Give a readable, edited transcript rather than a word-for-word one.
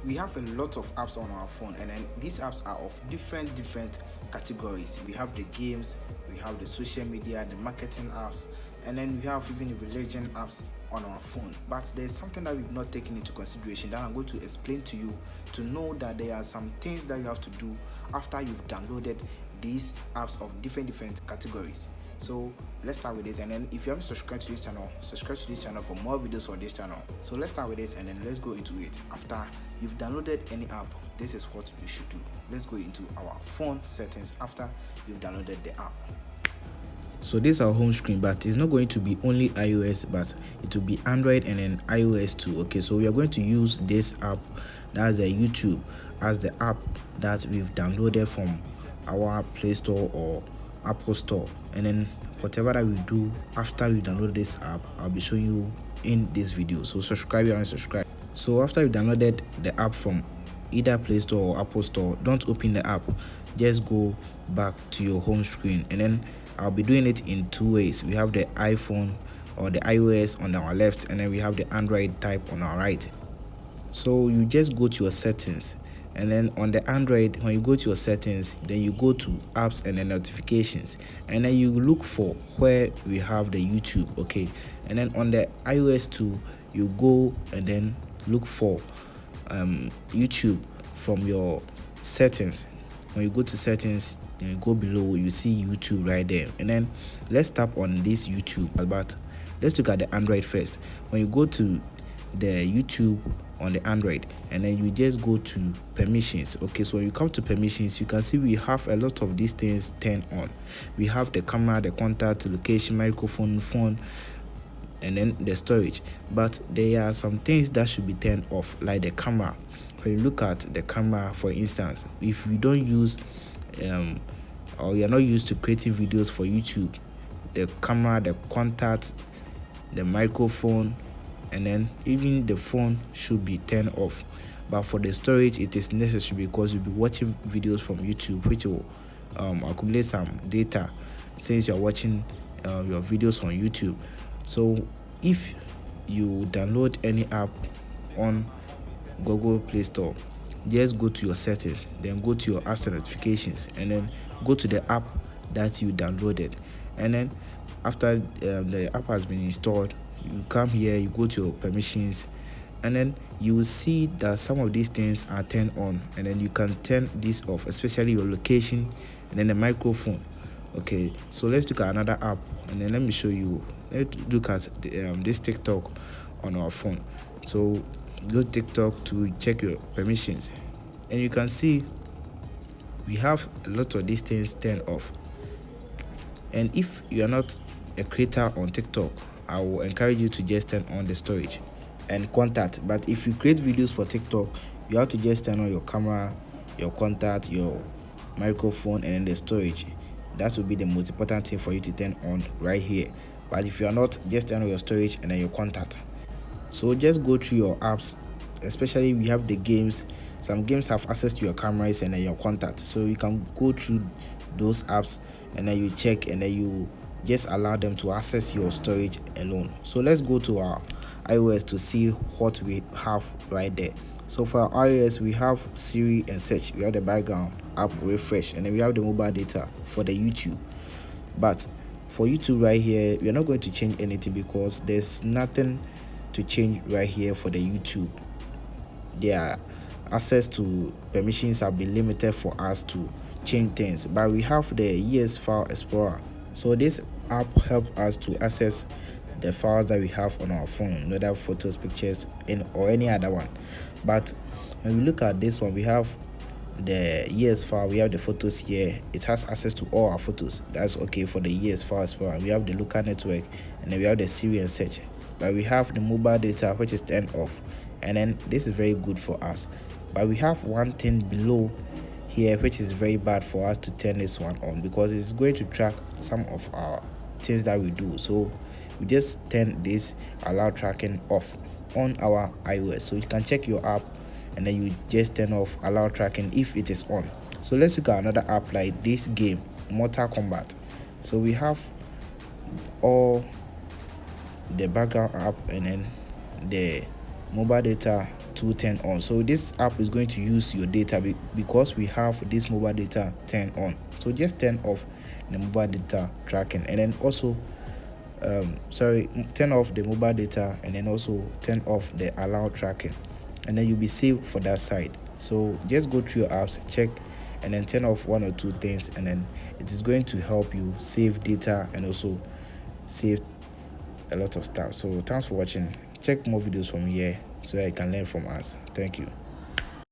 we have a lot of apps on our phone, and then these apps are of different categories. We have the games, we have the social media, the marketing apps, and then we have even the religion apps on our phone. But there's something that we've not taken into consideration that I'm going to explain to you, to know that there are some things that you have to do after you've downloaded these apps of different categories. So let's start with it, and then if you haven't subscribed to this channel, subscribe to this channel for more videos on this channel. So let's start with it, and then let's go into it. After you've downloaded any app, this is what you should do. Let's go into our phone settings after you've downloaded the app. So this is our home screen, but it's not going to be only iOS, but it will be Android and then iOS too. Okay, so we are going to use this app, that's the YouTube, as the app that we've downloaded from our Play Store or Apple Store. And then whatever that we do after we download this app, I'll be showing you in this video. So subscribe and subscribe. So after you downloaded the app from either Play Store or Apple Store, don't open the app, just go back to your home screen. And then I'll be doing it in two ways. We have the iPhone or the iOS on our left, and then we have the Android type on our right. So you just go to your settings, and then on the Android, when you go to your settings, then you go to apps and then notifications, and then you look for where we have the YouTube. Okay, and then on the iOS too, you go and then look for YouTube from your settings. When you go to settings, then you go below, you see YouTube right there. And then let's tap on this YouTube, but let's look at the Android first. When you go to the YouTube on the Android, and then you just go to permissions. Okay, so when you come to permissions, you can see we have a lot of these things turned on. We have the camera, the contact, location, microphone, phone, and then the storage. But there are some things that should be turned off, like the camera. When you look at the camera, for instance, if you don't use or you're not used to creating videos for YouTube, the camera, the contact, the microphone, and then even the phone should be turned off. But for the storage, it is necessary because you'll be watching videos from YouTube, which will accumulate some data since you're watching your videos on YouTube. So if you download any app on Google Play Store, just go to your settings, then go to your apps and notifications, and then go to the app that you downloaded. And then after the app has been installed, you come here, you go to your permissions, and then you will see that some of these things are turned on, and then you can turn this off, especially your location and then the microphone. Okay, so let's look at another app, and then let me show you. Let's look at this TikTok on our phone. So go to TikTok to check your permissions, and you can see we have a lot of these things turned off. And if you are not a creator on TikTok, I will encourage you to just turn on the storage and contact. But if you create videos for TikTok, you have to just turn on your camera, your contact, your microphone, and then the storage. That will be the most important thing for you to turn on right here. But if you are not, just turn on your storage and then your contact. So just go through your apps, especially we have the games. Some games have access to your cameras and then your contact, so you can go through those apps and then you check, and then you just allow them to access your storage alone. So let's go to our iOS to see what we have right there. So for our iOS, we have Siri and search, we have the background app refresh, and then we have the mobile data for the YouTube. But for YouTube right here, we are not going to change anything because there's nothing to change right here for the YouTube. Their access to permissions have been limited for us to change things, but we have the ES File Explorer. So this app helps us to access the files that we have on our phone, whether photos, pictures, or any other one. But when we look at this one, we have the ES file, we have the photos here. It has access to all our photos. That's okay for the ES File Explorer. We have the local network, and then we have the Siri and search. But we have the mobile data, which is turned off, and then this is very good for us. But we have one thing below here which is very bad for us to turn this one on, because it's going to track some of our things that we do. So we just turn this allow tracking off on our iOS. So you can check your app, and then you just turn off allow tracking if it is on. So let's look at another app like this game, Mortal Kombat. So we have all the background app and then the mobile data 2 turned on. So this app is going to use your data because we have this mobile data turned on. So just turn off the mobile data tracking, and then also turn off the mobile data, and then also turn off the allow tracking, and then you'll be safe for that side. So just go through your apps, check, and then turn off one or two things, and then it is going to help you save data and also save a lot of stuff. So thanks for watching. Check more videos from here so you can learn from us. Thank you.